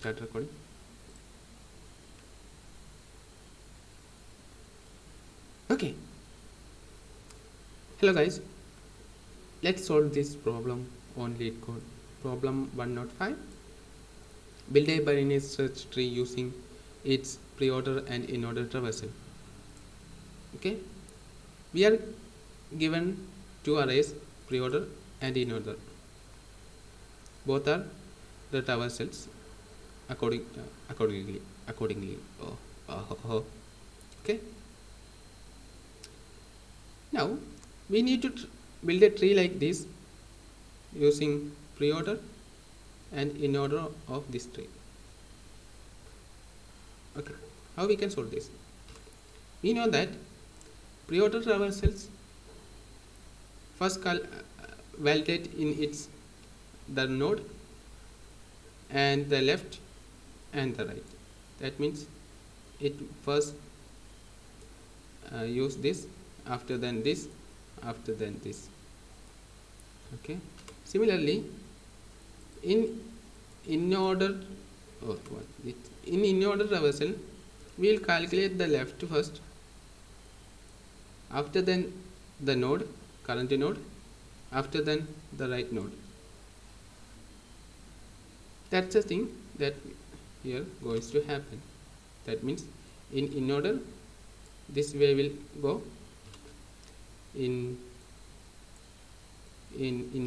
start recording. Okay. Hello guys. Let's solve this problem on Leetcode. Problem 105. Build a binary search tree using its preorder and inorder traversal. Okay. We are given two arrays, preorder and inorder. Both are the traversals accordingly. Okay. Now we need to build a tree like this using preorder and inorder of this tree. Okay, how we can solve this? We know that preorder traversals first validate in its the node and the left and the right. That means it first use this, after then this, after then this. Okay. Similarly, in inorder traversal, we will calculate the left first, after then the node, current node, after then the right node. That's the thing that here goes to happen. That means in inorder, this way will go. In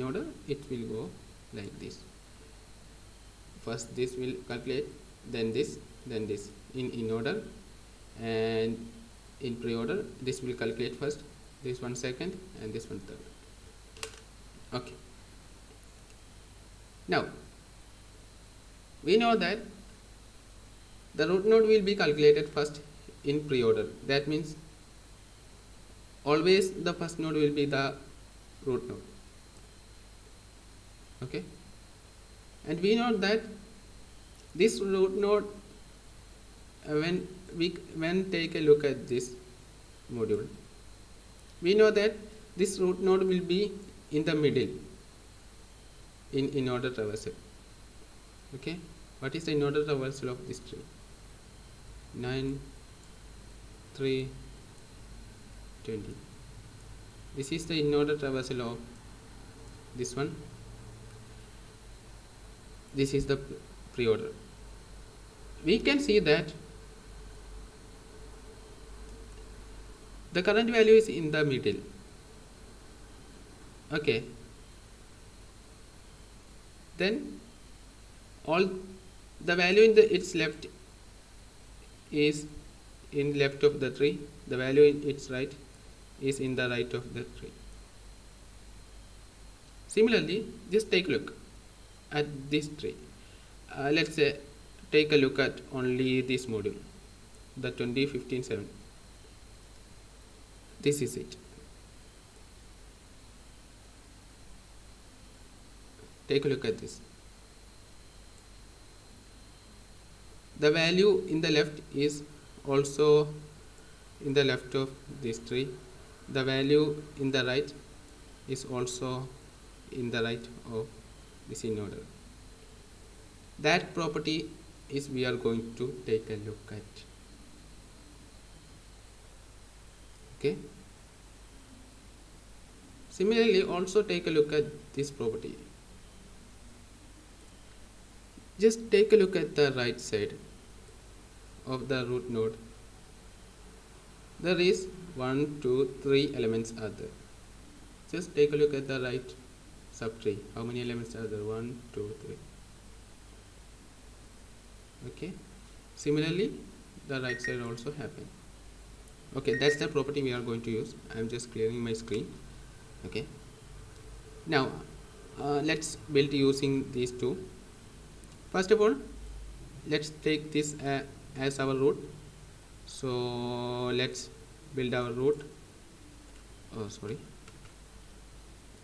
order, it will go like this. First this will calculate, then this, then this. In order, and in preorder, this will calculate first, this one second, and this one third. Okay. Now we know that the root node will be calculated first in preorder. That means always the first node will be the root node. Okay. And we know that this root node, when take a look at this module, we know that this root node will be in the middle in inorder traversal. Okay. What is the inorder traversal of this tree? 9, 3, 20. This is the inorder traversal of this one. This is the preorder. We can see that the current value is in the middle. Okay. Then all the value in its left is in left of the tree. The value in its right is in the right of the tree. Similarly, just take a look at this tree. Let's say take a look at only this module, the 2015-7. This is it. Take a look at this. The value in the left is also in the left of this tree. The value in the right is also in the right of this inorder. That property is we are going to take a look at. Okay. Similarly, also take a look at this property. Just take a look at the right side of the root node. There is 1, 2, 3 elements are there. Just take a look at the right subtree. How many elements are there? 1, 2, 3. Okay. Similarly, the right side also happen. Okay, that's the property we are going to use. I am just clearing my screen. Okay. Now, let's build using these two. First of all, let's take this as our root. So let's build our root.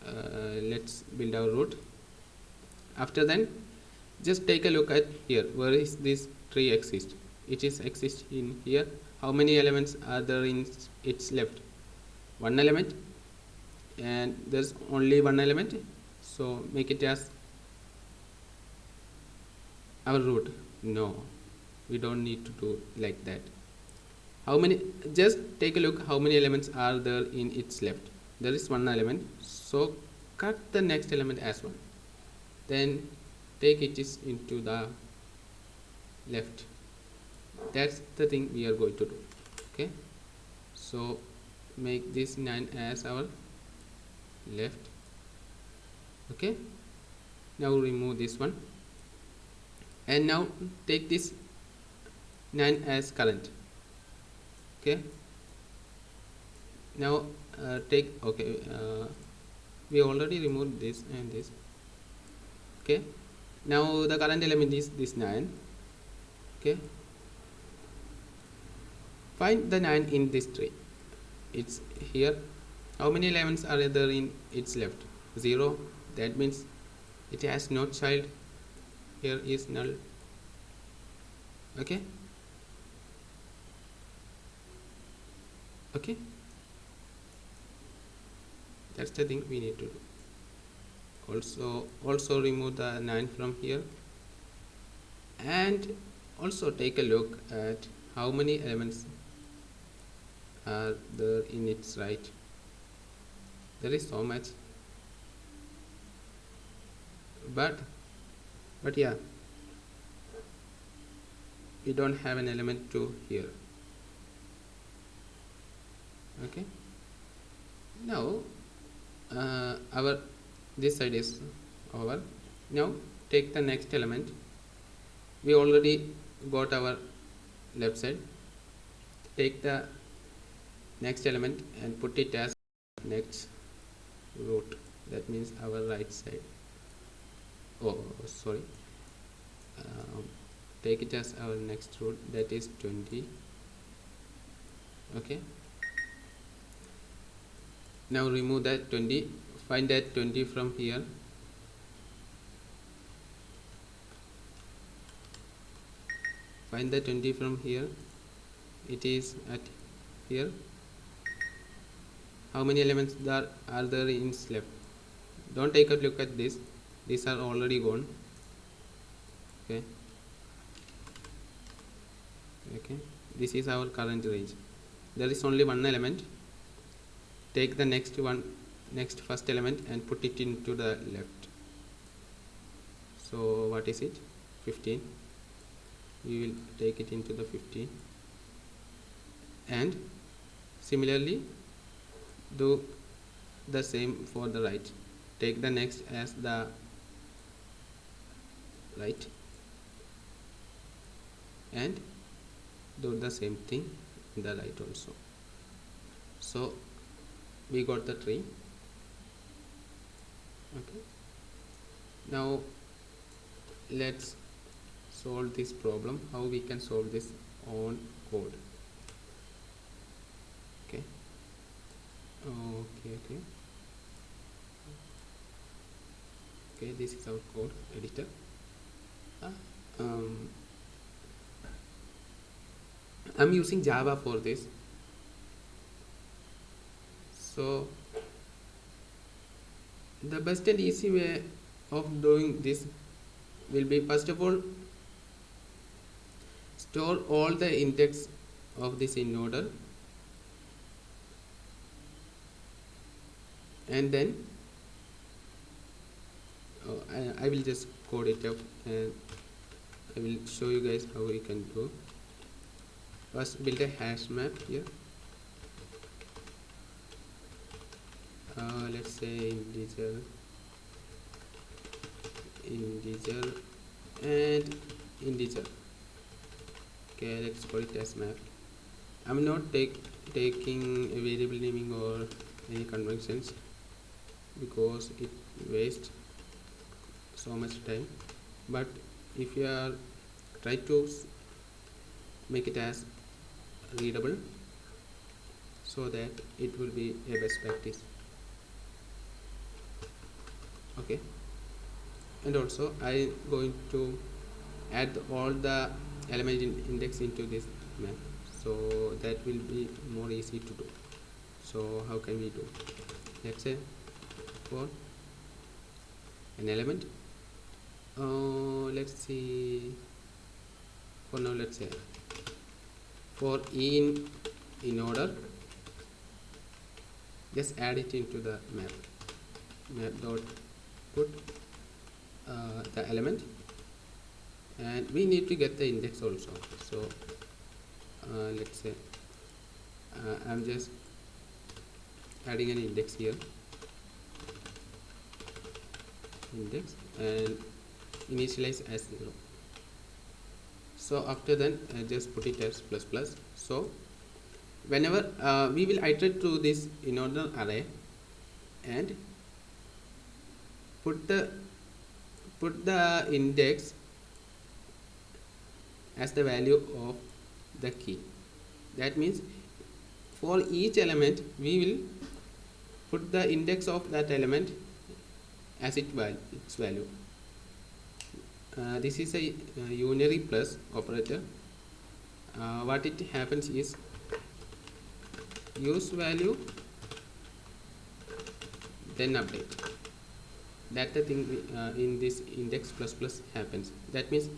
Let's build our root. After then, just take a look at here. Where is this tree exist? It is exist in here. How many elements are there in its left? One element, and there's only one element. So make it as our root. No, we don't need to do like that. How many? Just take a look how many elements are there in its left. There is one element, so cut the next element as one. Then take it is into the left. That's the thing we are going to do. Okay, so make this 9 as our left. Okay, now remove this one, and now take this 9 as current. Okay, now take, okay, we already removed this and this. Okay, now the current element is this 9. Okay, find the 9 in this tree. It's here. How many elements are there in its left? 0. That means it has no child. Here is null. Okay, okay, that's the thing we need to do. Also remove the 9 from here, and also take a look at how many elements are there in its right. There is so much, but yeah, we don't have an element to here. Okay, now our this side is over. Now take the next element. We already got our left side. Take the next element and put it as next root. That means our right side. Oh, sorry. Take it as our next root, that is 20. Okay, now remove that 20. Find that 20 from here. Find the 20 from here. It is at here. How many elements are there in left? Don't take a look at this. These are already gone. Okay, okay, this is our current range. There is only one element. Take the next first element and put it into the left. So what is it? 15. We will take it into the 15, and similarly do the same for the right. Take the next as the right, and do the same thing in the right also. So we got the tree. Okay, now let's solve this problem. How we can solve this on code? Okay, okay, this is our code editor. I'm using Java for this. So the best and easy way of doing this will be, first of all, store all the index of this Inorder, and then I will just code it up and I will show you guys how we can do. First, build a hash map here. Let's say integer and integer. Okay, let's call it as map. I'm not taking a variable naming or any conventions because it wastes so much time. But if you are try to make it as readable, so that it will be a best practice. Okay, and also I going to add all the element index into this map, so that will be more easy to do. So how can we do? Let's say for an element, let's see, let's say for E in order, just add it into the map dot put the element, and we need to get the index also. So let's say I'm just adding an index here, index, and initialize as 0. So after then just put it as plus plus. So whenever we will iterate through this inorder array and put the index as the value of the key. That means for each element we will put the index of that element as its value. This is a unary plus operator. What it happens is use value then update. That the thing in this index plus plus happens. That means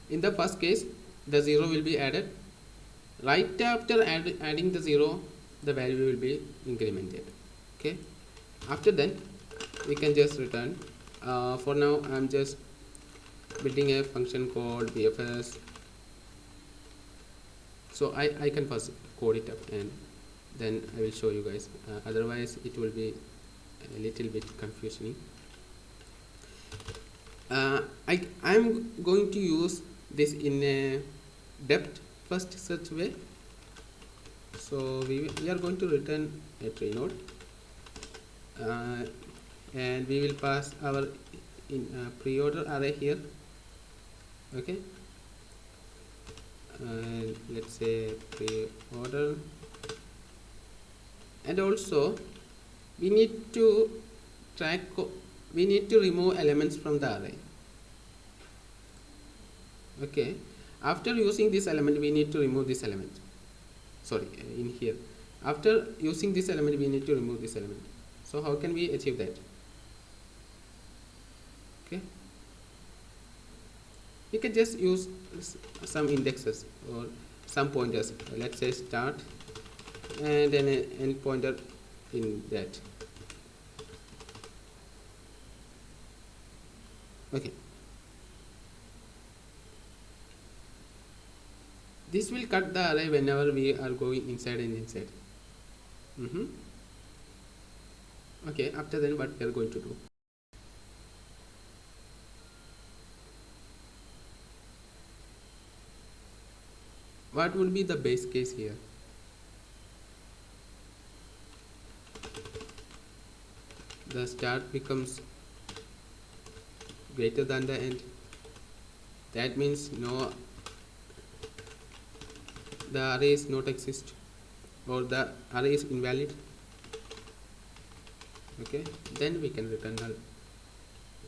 in the first case the 0 will be added. Right after adding the 0, the value will be incremented. Okay. After then we can just return. For now I'm just building a function called bfs. So I can first code it up and then I will show you guys. Otherwise it will be a little bit confusing. I'm going to use this in a depth first search way. So we are going to return a tree node, and we will pass our preorder array here. Okay, let's say preorder, and also we need to remove elements from the array. Okay, after using this element we need to remove this element. Sorry, in here after using this element we need to remove this element. So how can we achieve that? Okay, we can just use some indexes or some pointers. Let's say start and then an end pointer in that. Okay, this will cut the array whenever we are going inside and inside. Okay, after then what we are going to do? What would be the base case here? The start becomes greater than the end. That means no, the array is not exist, or the array is invalid. Okay, then we can return null.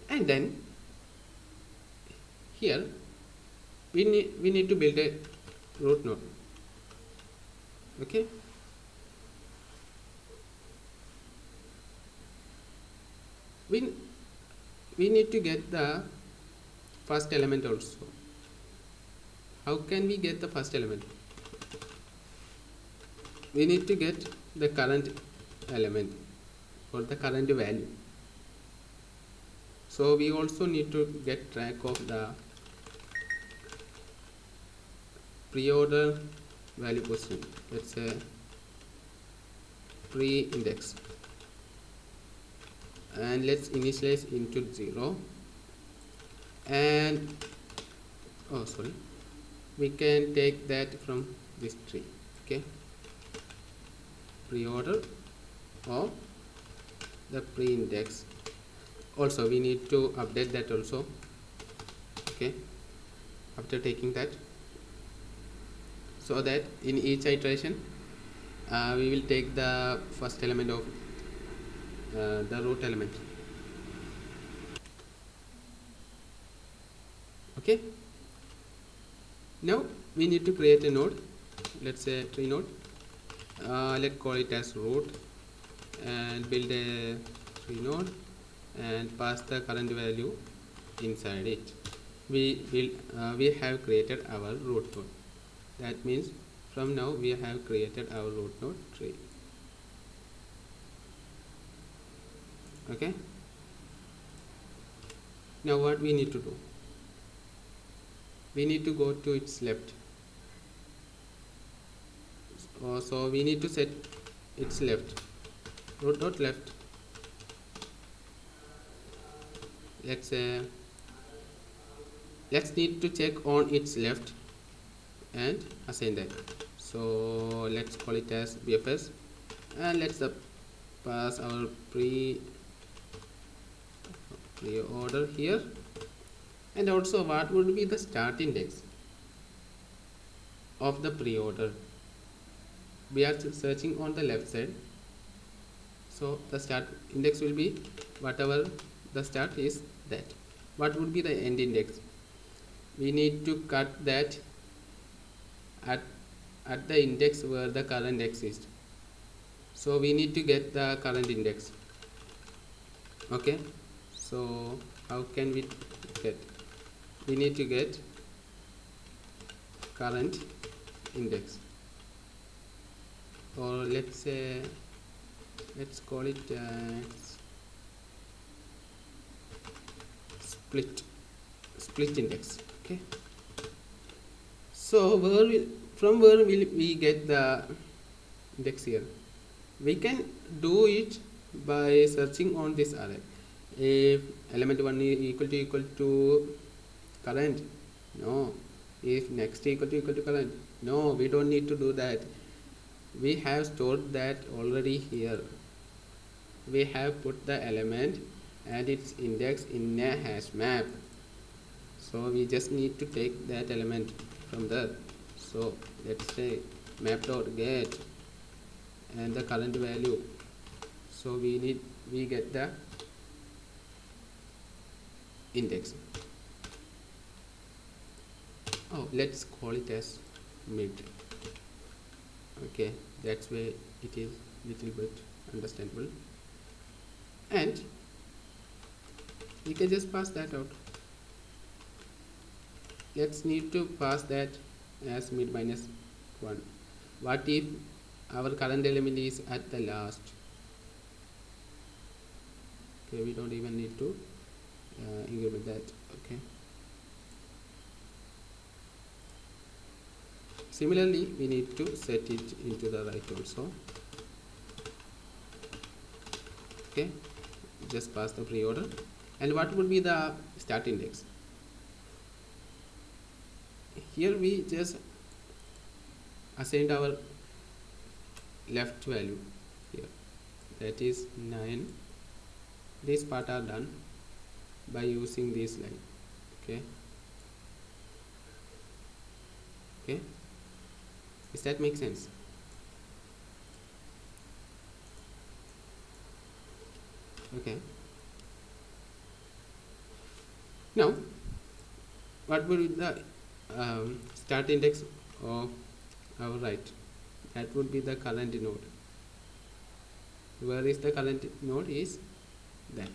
And then here we need to build a root node. Okay, we need to get the first element also. How can we get the first element? We need to get the current element or the current value. So we also need to get track of the preorder value position. Let's say pre-index, and let's initialize into 0, and we can take that from this tree. Okay, preorder of the pre-index. Also we need to update that also. Okay, after taking that, so that in each iteration we will take the first element of the root element. Okay, now we need to create a node. Let's say tree node. Let's call it as root, and build a tree node and pass the current value inside it. we have created our root node. That means from now we have created our root node tree. Okay, now what we need to do, we need to go to its left. So we need to set its left, root node left. Let's need to check on its left and assign that. So let's call it as BFS, and let's pass our pre-order here, and also what would be the start index of the pre-order. We are searching on the left side, so the start index will be whatever the start is, that. What would be the end index? We need to cut that at the index where the current exists. So we need to get the current index. Okay, so how can we get? We need to get current index, or let's call it split index. Okay, so from where will we get the index here? We can do it by searching on this array. If element 1 is equal to current, no. If next equal to current, no, we don't need to do that. We have stored that already here. We have put the element and its index in a hash map, so we just need to take that element from there. So let's say map.get and the current value. So we get the index. Oh, let's call it as mid. Okay, that's where it is little bit understandable, and we can just pass that out. Let's need to pass that as mid minus 1. What if our current element is at the last? Okay, we don't even need to increment that. Okay, similarly we need to set it into the right also. Okay, just pass the pre-order. And what would be the start index? Here we just assigned our left value here, that is 9. This part are done by using this line. Okay, does that make sense? Okay, now what would be the start index of our right? That would be the current node. Where is the current node? Is that.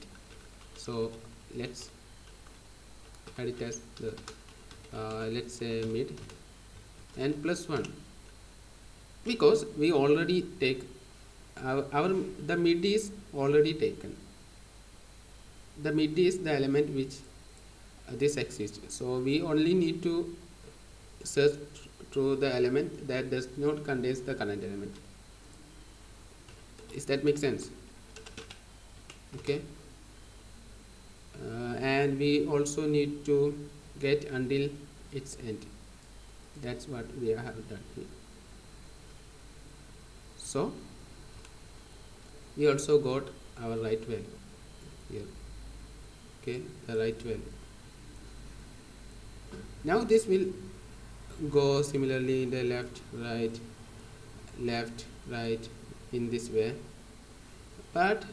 So let's add it as the let's say mid and +1, because we already take the mid is already taken. The mid is the element which this exists, so we only need to search through the element that does not contains the current element. Does that make sense? Okay, and we also need to get until its end. That's what we have done here. So we also got our right value here. Okay, the right value. Now this will go similarly in the left, right in this way, but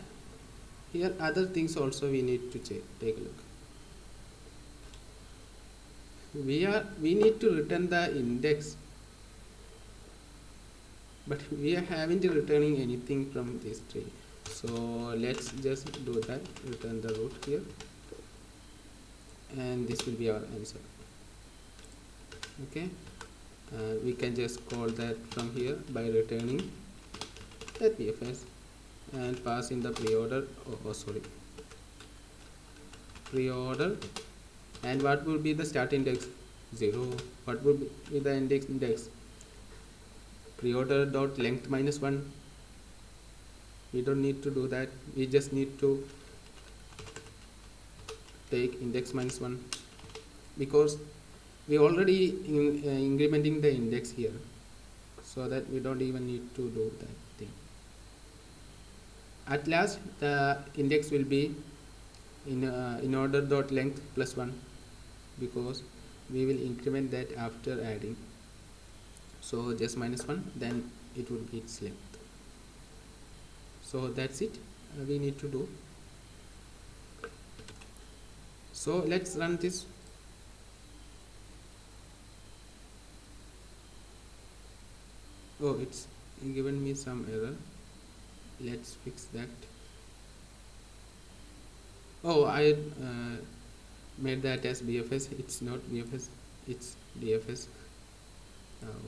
here other things also we need to take a look. We need to return the index, but we haven't returning anything from this tree. So let's just do that, return the root here. and this will be our answer. Okay, we can just call that from here by returning that BFS and pass in the preorder. Sorry, preorder. And what will be the start index? 0. What will be the index? Preorder dot length minus 1. We don't need to do that. We just need to take index minus 1 because we already incrementing the index here, so that we don't even need to do that thing. At last the index will be in order dot length plus 1 because we will increment that after adding. So just minus 1, then it would be its length. So that's it we need to do. So let's run this. Oh, it's given me some error. Let's fix that. Oh, I made that as BFS. It's not BFS, it's DFS.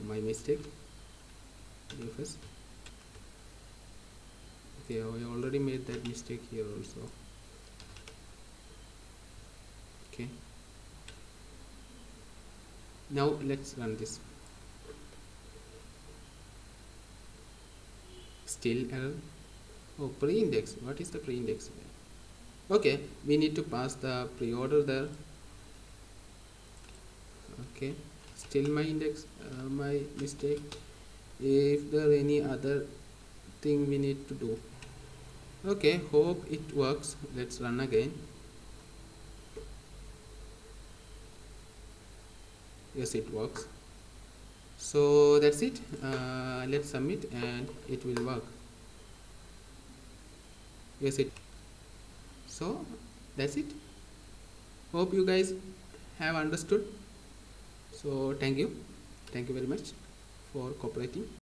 My mistake. DFS. Okay, I already made that mistake here also. Okay, now let's run this. Still error. Oh, pre-index. What is the pre-index? Okay, we need to pass the preorder there. Okay, still my index, my mistake. If there any other thing we need to do. Okay, hope it works. Let's run again. Yes, it works. So that's it. Let's submit and it will work. Yes, it. So that's it. Hope you guys have understood. So thank you very much for cooperating.